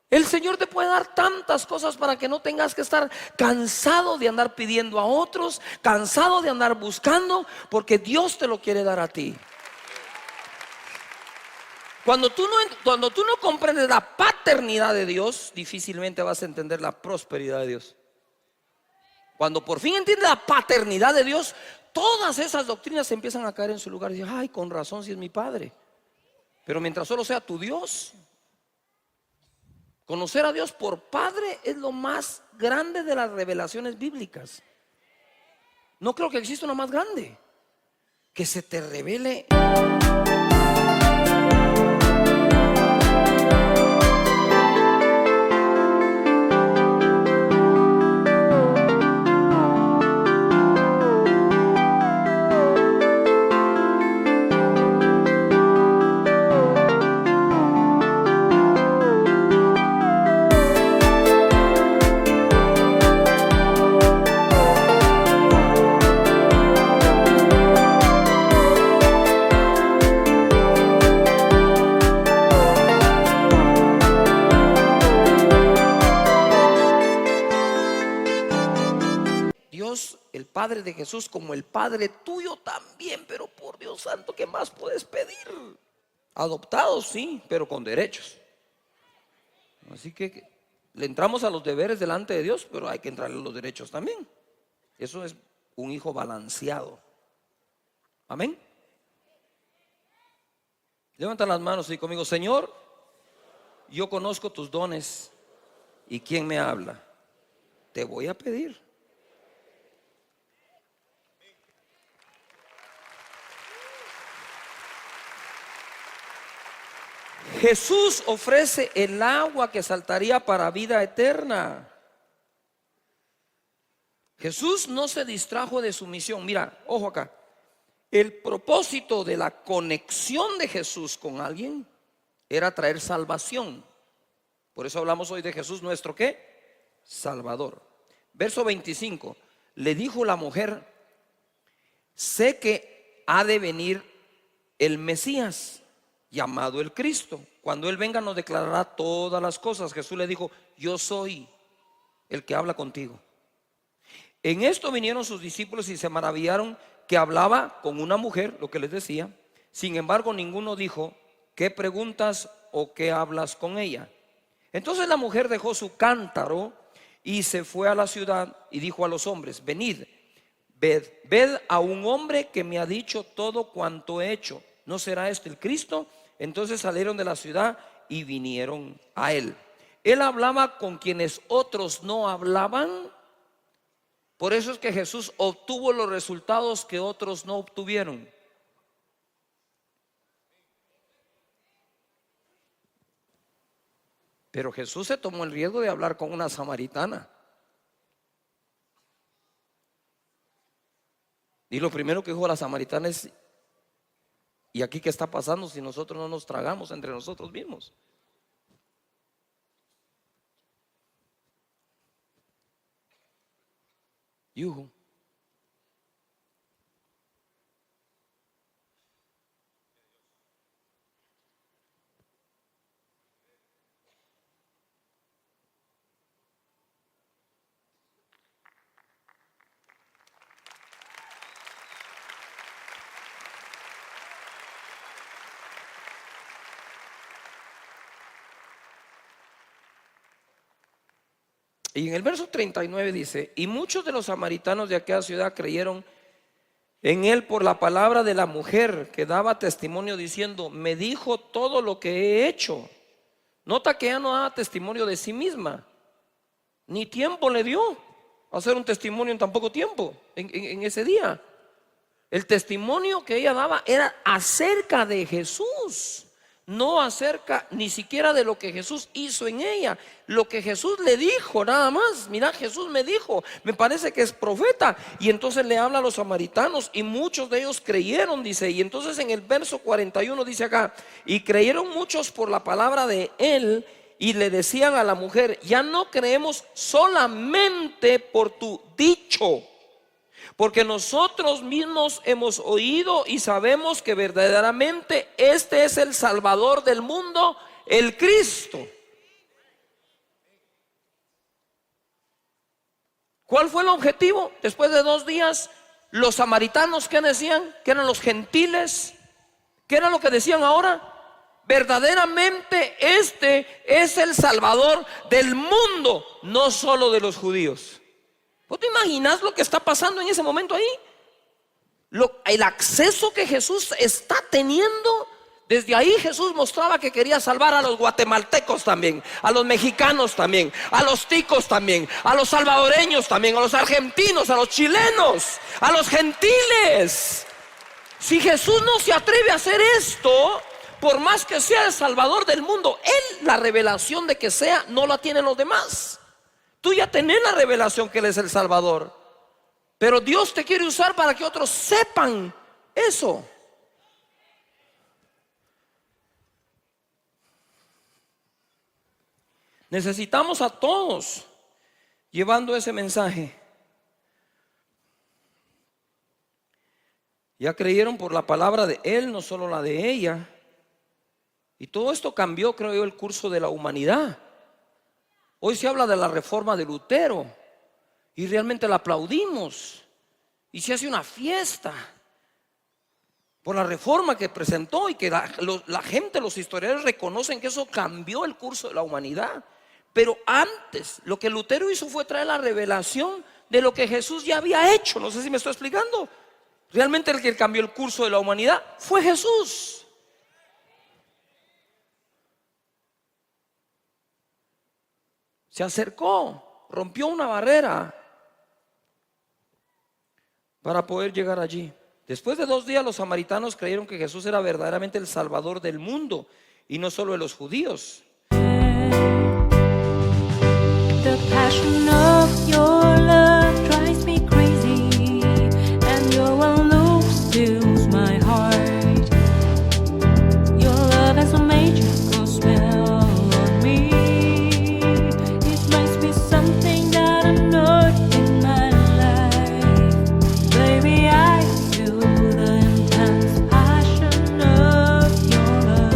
El Señor te puede dar tantas cosas para que no tengas que estar cansado de andar pidiendo a otros, cansado de andar buscando, porque Dios te lo quiere dar a ti. Cuando tú no comprendes la paternidad de Dios, difícilmente vas a entender la prosperidad de Dios. Cuando por fin entiendes la paternidad de Dios, todas esas doctrinas empiezan a caer en su lugar y dices, ay, con razón si es mi padre. Pero mientras solo sea tu Dios, conocer a Dios por Padre es lo más grande de las revelaciones bíblicas. No creo que exista una más grande. Que se te revele. Dios, el Padre de Jesús, como el Padre tuyo también, pero por Dios santo, ¿qué más puedes pedir? Adoptados, sí, pero con derechos. Así que le entramos a los deberes delante de Dios, pero hay que entrarle a los derechos también. Eso es un hijo balanceado. Amén. Levanta las manos y conmigo, Señor, yo conozco tus dones y quién me habla. Te voy a pedir. Jesús ofrece el agua que saltaría para vida eterna. Jesús no se distrajo de su misión. Mira, ojo acá. El propósito de la conexión de Jesús con alguien era traer salvación. Por eso hablamos hoy de Jesús, nuestro ¿qué? Salvador. Verso 25. Le dijo la mujer: sé que ha de venir el Mesías, llamado el Cristo. Cuando Él venga nos declarará todas las cosas. Jesús le dijo: yo soy el que habla contigo. En esto vinieron sus discípulos y se maravillaron que hablaba con una mujer, lo que les decía. Sin embargo, ninguno dijo: ¿qué preguntas o qué hablas con ella? Entonces la mujer dejó su cántaro y se fue a la ciudad y dijo a los hombres: venid, ved a un hombre que me ha dicho todo cuanto he hecho. ¿No será este el Cristo? Entonces salieron de la ciudad y vinieron a él. Él hablaba con quienes otros no hablaban. Por eso es que Jesús obtuvo los resultados que otros no obtuvieron. Pero Jesús se tomó el riesgo de hablar con una samaritana. Y lo primero que dijo a la samaritana es: ¿y aquí qué está pasando si nosotros no nos tragamos entre nosotros mismos? Yuhu. Y en el verso 39 dice: y muchos de los samaritanos de aquella ciudad creyeron en él por la palabra de la mujer, que daba testimonio diciendo: me dijo todo lo que he hecho. Nota que ella no daba testimonio de sí misma, ni tiempo le dio a hacer un testimonio en tan poco tiempo, en ese día. El testimonio que ella daba era acerca de Jesús, no acerca ni siquiera de lo que Jesús hizo en ella, lo que Jesús le dijo nada más. Mira, Jesús me dijo, me parece que es profeta. Y entonces le habla a los samaritanos y muchos de ellos creyeron, dice. Y entonces en el verso 41 dice acá: y creyeron muchos por la palabra de él, y le decían a la mujer: ya no creemos solamente por tu dicho, porque nosotros mismos hemos oído y sabemos que verdaderamente este es el Salvador del mundo, el Cristo. ¿Cuál fue el objetivo? Después de 2 días, los samaritanos, ¿qué decían? Que eran los gentiles. ¿Qué era lo que decían ahora? verdaderamente este es el Salvador del mundo, no solo de los judíos. ¿Vos te imaginas lo que está pasando en ese momento ahí? El acceso que Jesús está teniendo. Desde ahí Jesús mostraba que quería salvar a los guatemaltecos también, a los mexicanos también, a los ticos también, a los salvadoreños también, a los argentinos, a los chilenos, a los gentiles. Si Jesús no se atreve a hacer esto, por más que sea el Salvador del mundo, Él, la revelación de que sea, no la tienen los demás. Tú ya tenés la revelación que Él es el Salvador, pero Dios te quiere usar para que otros sepan eso. Necesitamos a todos llevando ese mensaje. Ya creyeron por la palabra de Él, no solo la de ella. Y todo esto cambió, creo yo, el curso de la humanidad. Hoy se habla de la reforma de Lutero y realmente la aplaudimos. Y se hace una fiesta por la reforma que presentó y que la gente, los historiadores reconocen que eso cambió el curso de la humanidad. Pero antes, lo que Lutero hizo fue traer la revelación de lo que Jesús ya había hecho. No sé si me estoy explicando. Realmente el que cambió el curso de la humanidad fue Jesús. Se acercó, rompió una barrera para poder llegar allí. Después de 2 días los samaritanos creyeron que Jesús era verdaderamente el Salvador del mundo y no solo de los judíos. The passion of your love drives me crazy, and your one look steals my heart. Your love has a magical spell on me. It makes me something that I'm not in my life. Baby, I feel the intense passion of your love.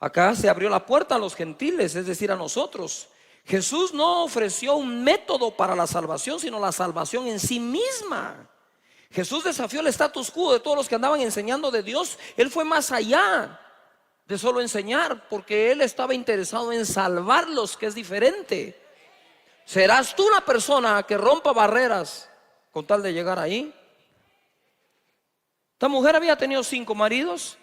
Acá se abrió la puerta a los gentiles, es decir, a nosotros. Jesús no ofreció un método para la salvación, sino la salvación en sí misma. Jesús desafió el status quo de todos los que andaban enseñando de Dios. Él fue más allá de solo enseñar, porque Él estaba interesado en salvarlos, que es diferente. ¿Serás tú la persona que rompa barreras con tal de llegar ahí? Esta mujer había tenido 5 maridos.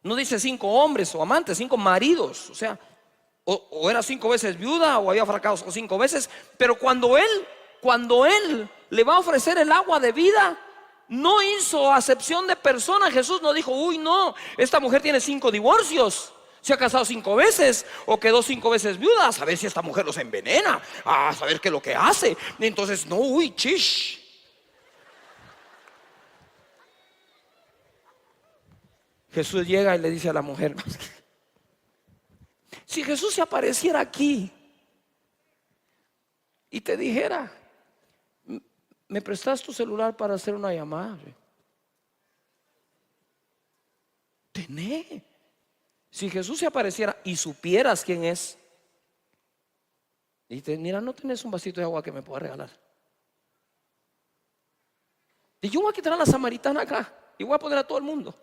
No dice 5 hombres o amantes, 5 maridos. O sea, o era 5 veces viuda o había fracasado 5 veces. Pero cuando él le va a ofrecer el agua de vida, no hizo acepción de persona. Jesús no dijo, uy, no, esta mujer tiene 5 divorcios, se ha casado 5 veces o quedó 5 veces viuda. A saber si esta mujer los envenena, a saber qué es lo que hace. Entonces, no, uy, chish. Jesús llega y le dice a la mujer, si Jesús se apareciera aquí y te dijera, ¿me prestas tu celular para hacer una llamada? Tené. Si Jesús se apareciera y supieras quién es, y dice, mira, ¿no tenés un vasito de agua que me pueda regalar? Y yo voy a quitar a la samaritana acá y voy a poner a todo el mundo.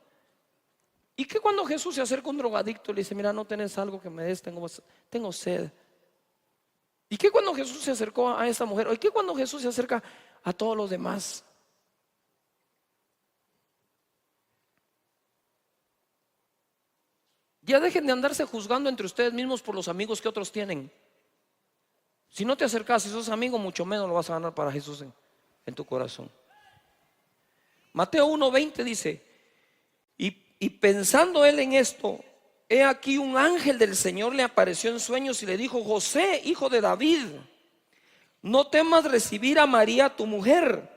¿Y qué cuando Jesús se acerca a un drogadicto y le dice, mira, no tenés algo que me des, tengo sed? ¿Y qué cuando Jesús se acercó a esta mujer? ¿Y qué cuando Jesús se acerca a todos los demás? Ya dejen de andarse juzgando entre ustedes mismos por los amigos que otros tienen. Si no te acercas, si sos amigo, mucho menos lo vas a ganar para Jesús en tu corazón. Mateo 1:20 dice, y pensando él en esto, he aquí un ángel del Señor le apareció en sueños y le dijo, José, hijo de David, no temas recibir a María tu mujer,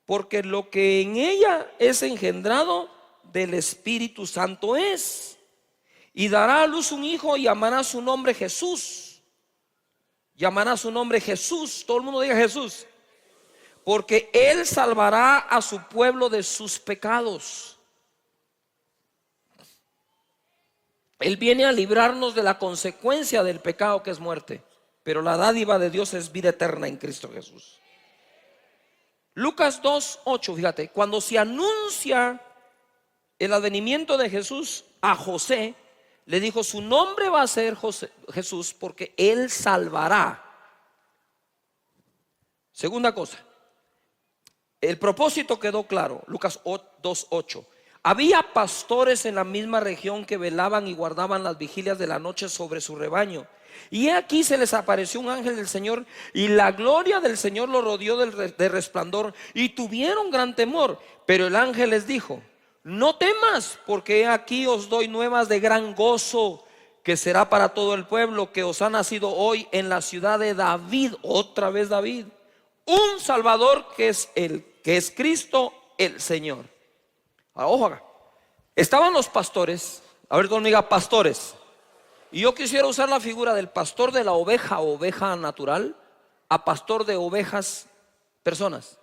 porque lo que en ella es engendrado del Espíritu Santo es, y dará a luz un hijo y llamará su nombre Jesús. Llamará su nombre Jesús. Todo el mundo diga Jesús. Porque él salvará a su pueblo de sus pecados. Él viene a librarnos de la consecuencia del pecado, que es muerte. Pero la dádiva de Dios es vida eterna en Cristo Jesús. Lucas 2:8, fíjate, cuando se anuncia el advenimiento de Jesús a José, le dijo: su nombre va a ser Jesús, porque él salvará. Segunda cosa, el propósito quedó claro. Lucas 2:8. Había pastores en la misma región que velaban y guardaban las vigilias de la noche sobre su rebaño. Y aquí se les apareció un ángel del Señor, y la gloria del Señor los rodeó de resplandor, y tuvieron gran temor. Pero el ángel les dijo: no temas, porque aquí os doy nuevas de gran gozo, que será para todo el pueblo, que os ha nacido hoy en la ciudad de David, otra vez David, un Salvador, que es Cristo el Señor. Ahora, ojo acá. Estaban los pastores, a ver conmigo, pastores. Y yo quisiera usar la figura del pastor de la oveja natural, a pastor de ovejas, personas.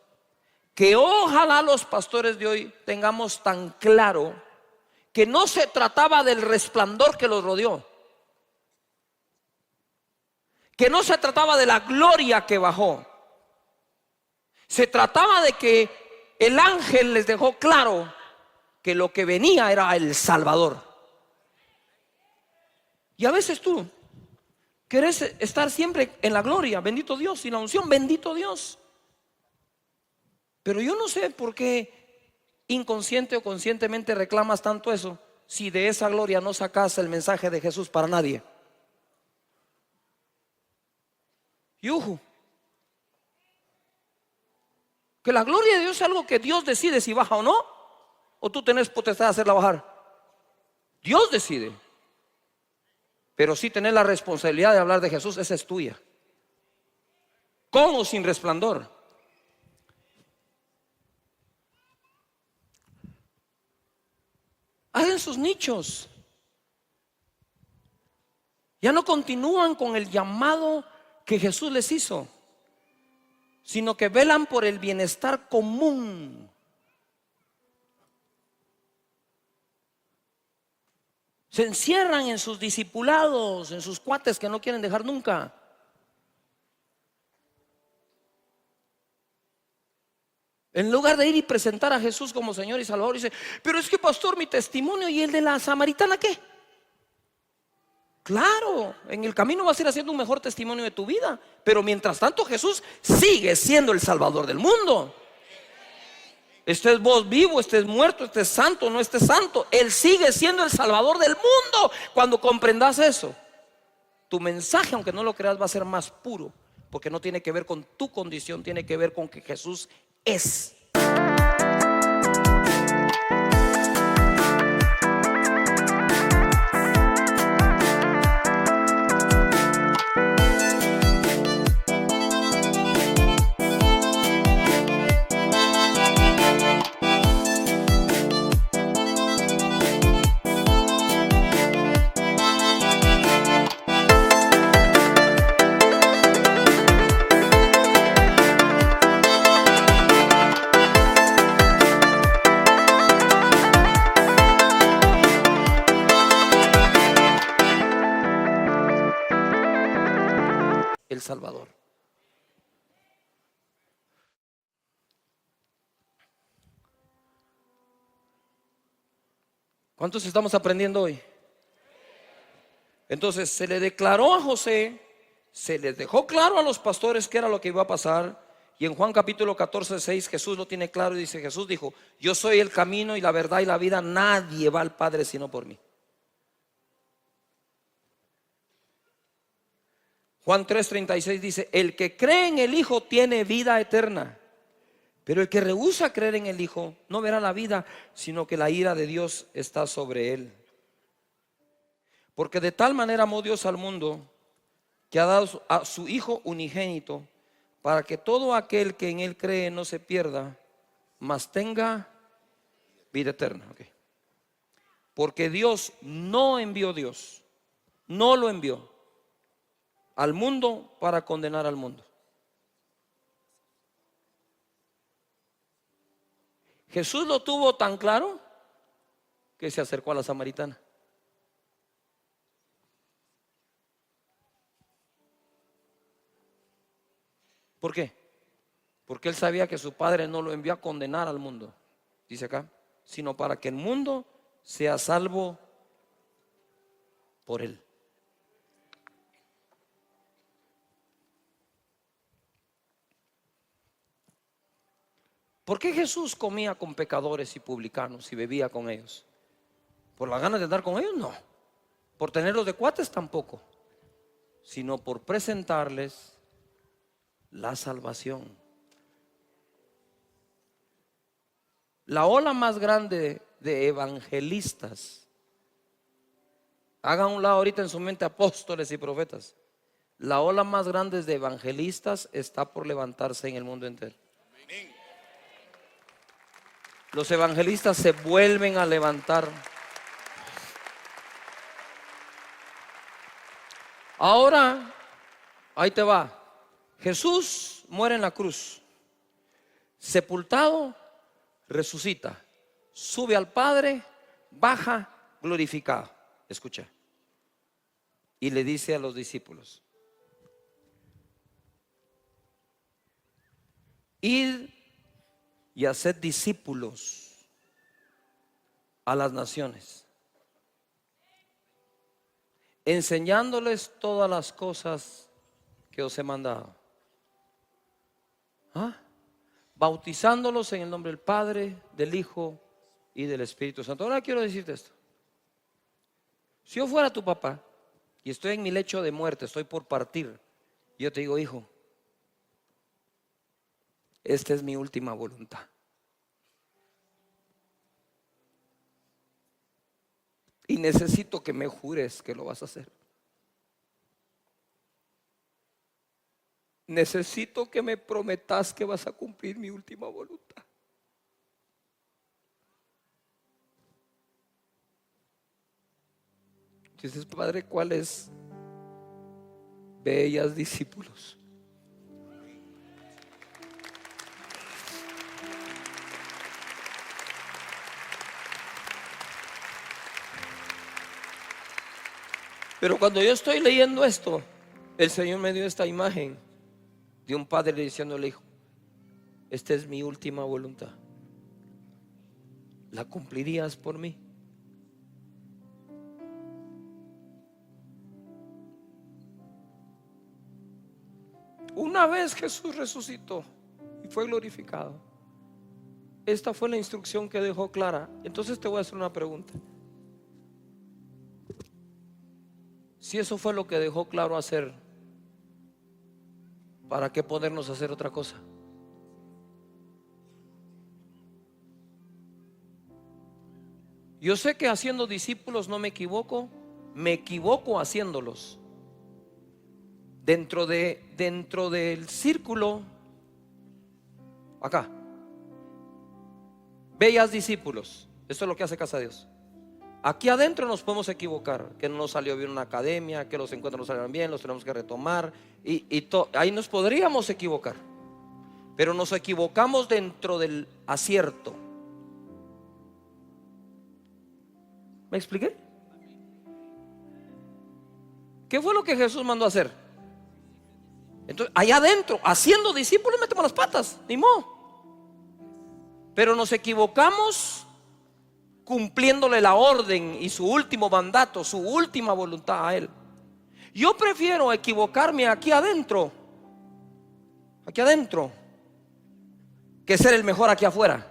Que ojalá los pastores de hoy tengamos tan claro que no se trataba del resplandor que los rodeó, que no se trataba de la gloria que bajó. Se trataba de que el ángel les dejó claro que lo que venía era el Salvador. Y a veces tú querés estar siempre en la gloria, bendito Dios, y la unción, bendito Dios. Pero yo no sé por qué inconsciente o conscientemente reclamas tanto eso, si de esa gloria no sacas el mensaje de Jesús para nadie. Yuju. Que la gloria de Dios es algo que Dios decide si baja o no, o tú tenés potestad de hacerla bajar. Dios decide. Pero si tenés la responsabilidad de hablar de Jesús, esa es tuya. ¿Con o sin resplandor? Hagan sus nichos. Ya no continúan con el llamado que Jesús les hizo, sino que velan por el bienestar común. Se encierran en sus discipulados, en sus cuates que no quieren dejar nunca. En lugar de ir y presentar a Jesús como Señor y Salvador, dice: pero es que, pastor, mi testimonio y el de la samaritana, ¿qué? Claro, en el camino vas a ir haciendo un mejor testimonio de tu vida, pero mientras tanto Jesús sigue siendo el Salvador del mundo. Estés vos vivo, estés muerto, estés santo, no estés santo, Él sigue siendo el Salvador del mundo. Cuando comprendas eso, tu mensaje, aunque no lo creas, va a ser más puro, porque no tiene que ver con tu condición, tiene que ver con que Jesús es. El Salvador. ¿Cuántos estamos aprendiendo hoy? Entonces se le declaró a José, se les dejó claro a los pastores qué era lo que iba a pasar. Y en Juan capítulo 14:6 Jesús lo tiene claro y dice: Jesús dijo: yo soy el camino y la verdad y la vida, nadie va al Padre sino por mí. Juan 3:36 dice: el que cree en el Hijo tiene vida eterna, pero el que rehúsa creer en el Hijo no verá la vida, sino que la ira de Dios está sobre él. Porque de tal manera amó Dios al mundo, que ha dado a su Hijo unigénito, para que todo aquel que en Él cree no se pierda, mas tenga vida eterna. Okay. Porque Dios no lo envió al mundo para condenar al mundo. Jesús lo tuvo tan claro que se acercó a la samaritana. ¿Por qué? Porque él sabía que su padre no lo envió a condenar al mundo, dice acá, sino para que el mundo sea salvo por él. ¿Por qué Jesús comía con pecadores y publicanos y bebía con ellos? ¿Por las ganas de andar con ellos? No. ¿Por tenerlos de cuates? Tampoco. Sino por presentarles la salvación. La ola más grande de evangelistas, hagan un lado ahorita en su mente apóstoles y profetas, la ola más grande de evangelistas está por levantarse en el mundo entero. Los evangelistas se vuelven a levantar. Ahora, ahí te va. Jesús muere en la cruz, sepultado, resucita, sube al Padre, baja glorificado. Escucha. Y le dice a los discípulos: id y haced discípulos a las naciones, enseñándoles todas las cosas que os he mandado, bautizándolos en el nombre del Padre, del Hijo y del Espíritu Santo. Ahora quiero decirte esto: si yo fuera tu papá y estoy en mi lecho de muerte, estoy por partir, yo te digo: hijo, esta es mi última voluntad. Y necesito que me jures que lo vas a hacer. Necesito que me prometas que vas a cumplir mi última voluntad. Dices: Padre, ¿cuáles? Bellas discípulos. Pero cuando yo estoy leyendo esto, el Señor me dio esta imagen de un padre diciéndole: hijo, esta es mi última voluntad. ¿La cumplirías por mí? Una vez Jesús resucitó y fue glorificado, esta fue la instrucción que dejó clara. Entonces te voy a hacer una pregunta. Si eso fue lo que dejó claro hacer, ¿para qué ponernos a hacer otra cosa? Yo sé que haciendo discípulos no me equivoco haciéndolos. Dentro del círculo, acá, bellas discípulos, eso es lo que hace Casa de Dios. Aquí adentro nos podemos equivocar, que no nos salió bien una academia, que los encuentros no salieron bien, los tenemos que retomar ahí nos podríamos equivocar, pero nos equivocamos dentro del acierto. ¿Me expliqué? ¿Qué fue lo que Jesús mandó a hacer? Entonces, allá adentro, haciendo discípulos, metemos las patas, ni modo. Pero nos equivocamos cumpliéndole la orden y su último mandato, su última voluntad a Él. Yo prefiero equivocarme aquí adentro, que ser el mejor aquí afuera.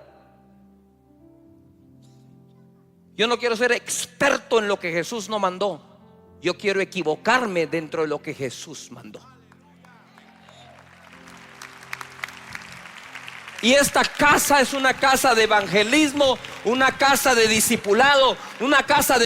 Yo no quiero ser experto en lo que Jesús no mandó. Yo quiero equivocarme dentro de lo que Jesús mandó. Y esta casa es una casa de evangelismo, una casa de discipulado, una casa de